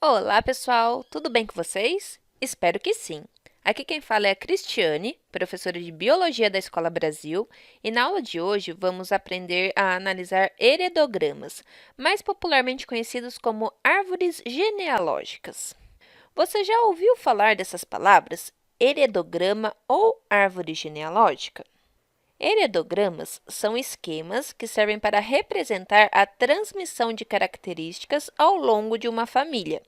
Olá, pessoal! Tudo bem com vocês? Espero que sim! Aqui quem fala é a Cristiane, professora de Biologia da Escola Brasil, e na aula de hoje vamos aprender a analisar heredogramas, mais popularmente conhecidos como árvores genealógicas. Você já ouviu falar dessas palavras, heredograma ou árvore genealógica? Heredogramas são esquemas que servem para representar a transmissão de características ao longo de uma família.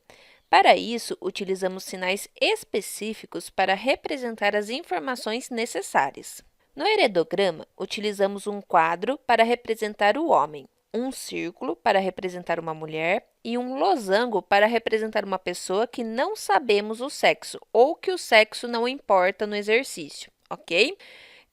Para isso, utilizamos sinais específicos para representar as informações necessárias. No heredograma, utilizamos um quadro para representar o homem, um círculo para representar uma mulher e um losango para representar uma pessoa que não sabemos o sexo ou que o sexo não importa no exercício, ok?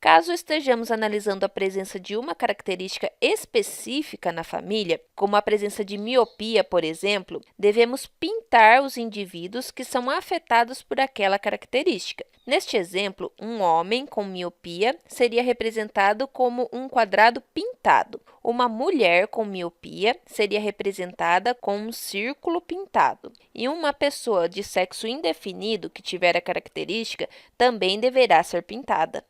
Caso estejamos analisando a presença de uma característica específica na família, como a presença de miopia, por exemplo, devemos pintar os indivíduos que são afetados por aquela característica. Neste exemplo, um homem com miopia seria representado como um quadrado pintado. Uma mulher com miopia seria representada com um círculo pintado. E uma pessoa de sexo indefinido que tiver a característica também deverá ser pintada.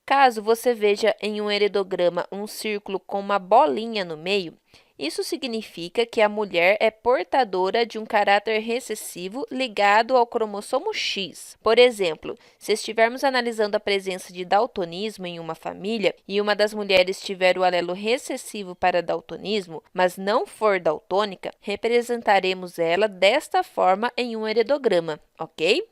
Caso você veja em um heredograma um círculo com uma bolinha no meio, isso significa que a mulher é portadora de um caráter recessivo ligado ao cromossomo X. Por exemplo, se estivermos analisando a presença de daltonismo em uma família e uma das mulheres tiver o alelo recessivo para daltonismo, mas não for daltônica, representaremos ela desta forma em um heredograma, ok?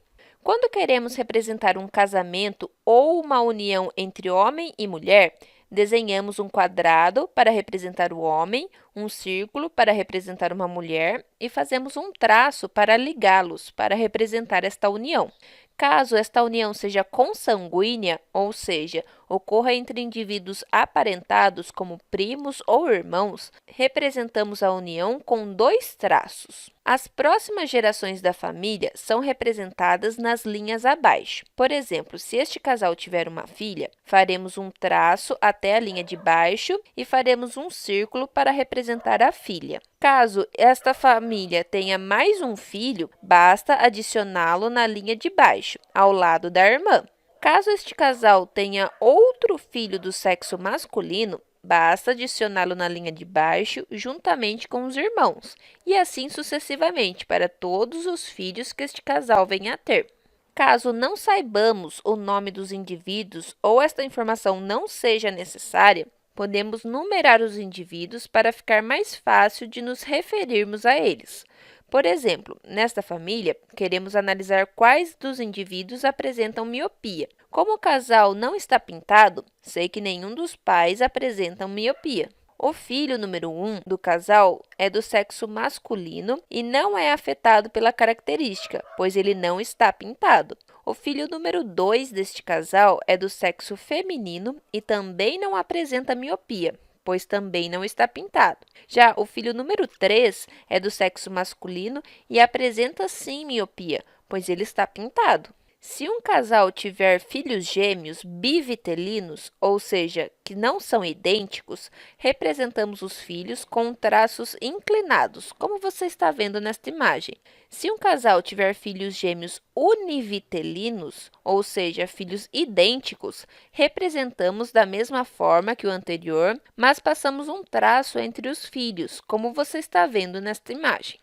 Quando queremos representar um casamento ou uma união entre homem e mulher, desenhamos um quadrado para representar o homem, um círculo para representar uma mulher e fazemos um traço para ligá-los, para representar esta união. Caso esta união seja consanguínea, ou seja, ocorra entre indivíduos aparentados como primos ou irmãos, representamos a união com dois traços. As próximas gerações da família são representadas nas linhas abaixo. Por exemplo, se este casal tiver uma filha, faremos um traço até a linha de baixo e faremos um círculo para representar a filha. Caso esta família tenha mais um filho, basta adicioná-lo na linha de baixo, ao lado da irmã. Caso este casal tenha outro filho do sexo masculino, basta adicioná-lo na linha de baixo juntamente com os irmãos, e assim sucessivamente para todos os filhos que este casal venha a ter. Caso não saibamos o nome dos indivíduos ou esta informação não seja necessária, podemos numerar os indivíduos para ficar mais fácil de nos referirmos a eles. Por exemplo, nesta família, queremos analisar quais dos indivíduos apresentam miopia. Como o casal não está pintado, sei que nenhum dos pais apresenta miopia. O filho número 1 do casal é do sexo masculino e não é afetado pela característica, pois ele não está pintado. O filho número 2 deste casal é do sexo feminino e também não apresenta miopia, pois também não está pintado. Já o filho número 3 é do sexo masculino e apresenta sim miopia, pois ele está pintado. Se um casal tiver filhos gêmeos bivitelinos, ou seja, que não são idênticos, representamos os filhos com traços inclinados, como você está vendo nesta imagem. Se um casal tiver filhos gêmeos univitelinos, ou seja, filhos idênticos, representamos da mesma forma que o anterior, mas passamos um traço entre os filhos, como você está vendo nesta imagem.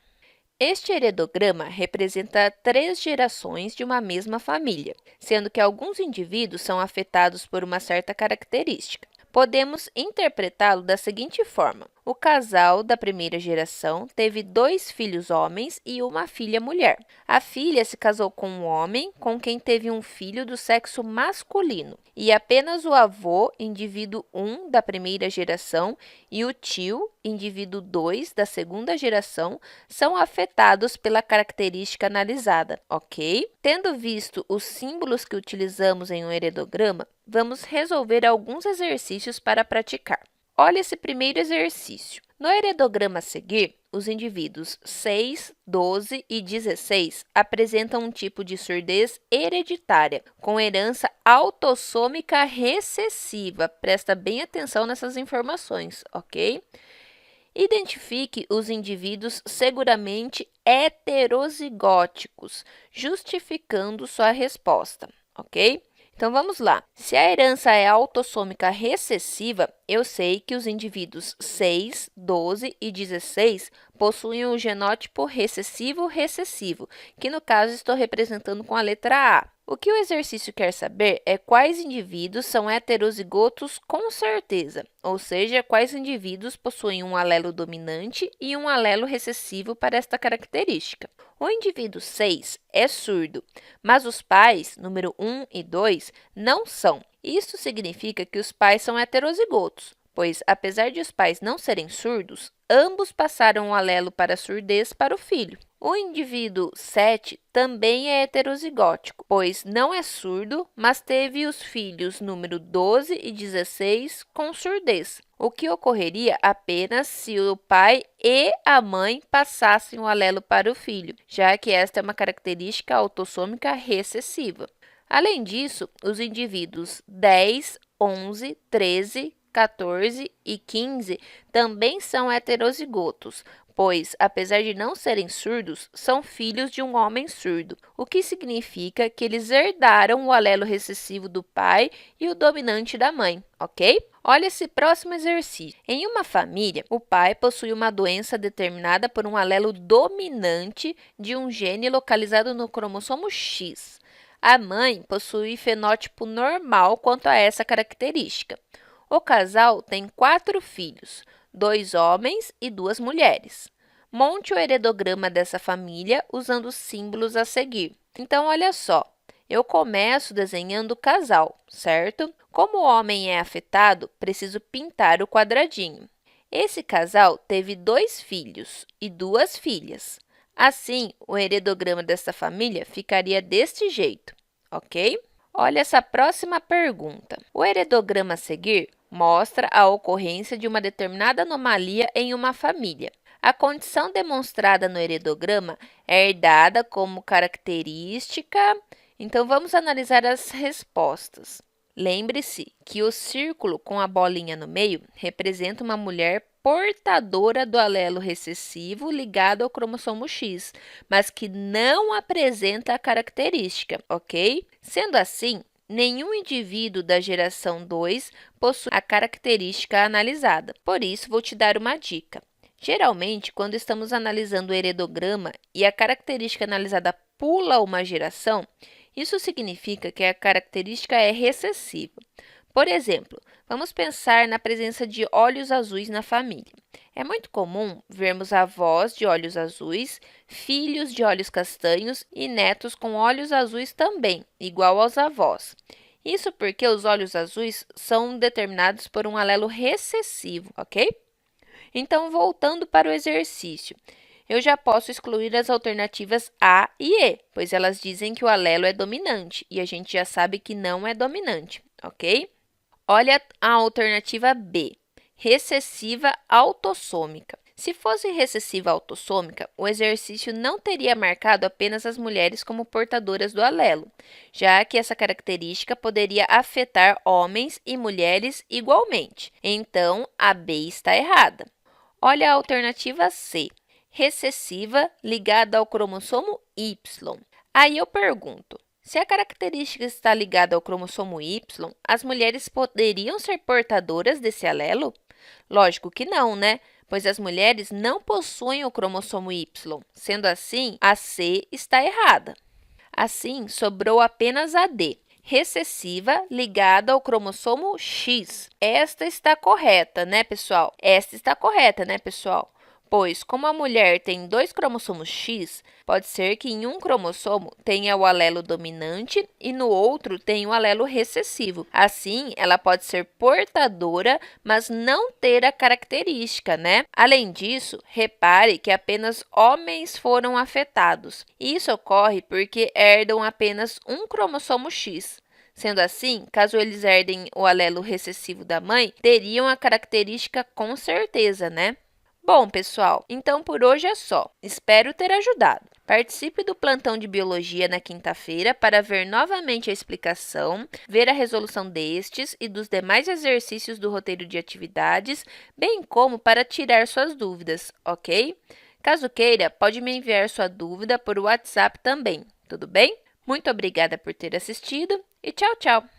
Este heredograma representa 3 gerações de uma mesma família, sendo que alguns indivíduos são afetados por uma certa característica. Podemos interpretá-lo da seguinte forma: o casal da primeira geração teve 2 filhos homens e uma filha mulher. A filha se casou com um homem com quem teve um filho do sexo masculino, e apenas o avô, indivíduo 1 da primeira geração, e o tio, indivíduo 2 da segunda geração, são afetados pela característica analisada, ok? Tendo visto os símbolos que utilizamos em um heredograma, vamos resolver alguns exercícios para praticar. Olha esse primeiro exercício. No heredograma a seguir, os indivíduos 6, 12 e 16 apresentam um tipo de surdez hereditária, com herança autossômica recessiva. Presta bem atenção nessas informações, ok? Identifique os indivíduos seguramente heterozigóticos, justificando sua resposta, ok? Então, vamos lá. Se a herança é autossômica recessiva, eu sei que os indivíduos 6, 12 e 16 possuem o genótipo recessivo-recessivo, que no caso estou representando com a letra A. O que o exercício quer saber é quais indivíduos são heterozigotos com certeza, ou seja, quais indivíduos possuem um alelo dominante e um alelo recessivo para esta característica. O indivíduo 6 é surdo, mas os pais, número 1 e 2, não são. Isso significa que os pais são heterozigotos, pois, apesar de os pais não serem surdos, ambos passaram o alelo para a surdez para o filho. O indivíduo 7 também é heterozigótico, pois não é surdo, mas teve os filhos número 12 e 16 com surdez, o que ocorreria apenas se o pai e a mãe passassem o alelo para o filho, já que esta é uma característica autossômica recessiva. Além disso, os indivíduos 10, 11, 13, 14 e 15 também são heterozigotos, pois, apesar de não serem surdos, são filhos de um homem surdo, o que significa que eles herdaram o alelo recessivo do pai e o dominante da mãe, ok? Olha esse próximo exercício. Em uma família, o pai possui uma doença determinada por um alelo dominante de um gene localizado no cromossomo X. A mãe possui fenótipo normal quanto a essa característica. O casal tem 4 filhos, 2 homens e 2 mulheres. Monte o heredograma dessa família usando os símbolos a seguir. Então, olha só, eu começo desenhando o casal, certo? Como o homem é afetado, preciso pintar o quadradinho. Esse casal teve 2 filhos e 2 filhas. Assim, o heredograma dessa família ficaria deste jeito, ok? Olha essa próxima pergunta. O heredograma a seguir mostra a ocorrência de uma determinada anomalia em uma família. A condição demonstrada no heredograma é herdada como característica. Então, vamos analisar as respostas. Lembre-se que o círculo com a bolinha no meio representa uma mulher portadora do alelo recessivo ligado ao cromossomo X, mas que não apresenta a característica, ok? Sendo assim, nenhum indivíduo da geração 2 possui a característica analisada. Por isso, vou te dar uma dica. Geralmente, quando estamos analisando o heredograma e a característica analisada pula uma geração, isso significa que a característica é recessiva. Por exemplo, vamos pensar na presença de olhos azuis na família. É muito comum vermos avós de olhos azuis, filhos de olhos castanhos e netos com olhos azuis também, igual aos avós. Isso porque os olhos azuis são determinados por um alelo recessivo, ok? Então, voltando para o exercício, eu já posso excluir as alternativas A e E, pois elas dizem que o alelo é dominante e a gente já sabe que não é dominante, ok? Olha a alternativa B, recessiva autossômica. Se fosse recessiva autossômica, o exercício não teria marcado apenas as mulheres como portadoras do alelo, já que essa característica poderia afetar homens e mulheres igualmente. Então, a B está errada. Olha a alternativa C, recessiva ligada ao cromossomo Y. Aí eu pergunto, se a característica está ligada ao cromossomo Y, as mulheres poderiam ser portadoras desse alelo? Lógico que não, né? Pois as mulheres não possuem o cromossomo Y. Sendo assim, a C está errada. Assim, sobrou apenas a D, recessiva ligada ao cromossomo X. Esta está correta, né, pessoal? Esta está correta, né, pessoal? Pois, como a mulher tem 2 cromossomos X, pode ser que em um cromossomo tenha o alelo dominante e no outro tenha o alelo recessivo. Assim, ela pode ser portadora, mas não ter a característica, né? Além disso, repare que apenas homens foram afetados. Isso ocorre porque herdam apenas um cromossomo X. Sendo assim, caso eles herdem o alelo recessivo da mãe, teriam a característica com certeza, né? Bom, pessoal, então por hoje é só. Espero ter ajudado. Participe do plantão de biologia na quinta-feira para ver novamente a explicação, ver a resolução destes e dos demais exercícios do roteiro de atividades, bem como para tirar suas dúvidas, ok? Caso queira, pode me enviar sua dúvida por WhatsApp também, tudo bem? Muito obrigada por ter assistido e tchau, tchau!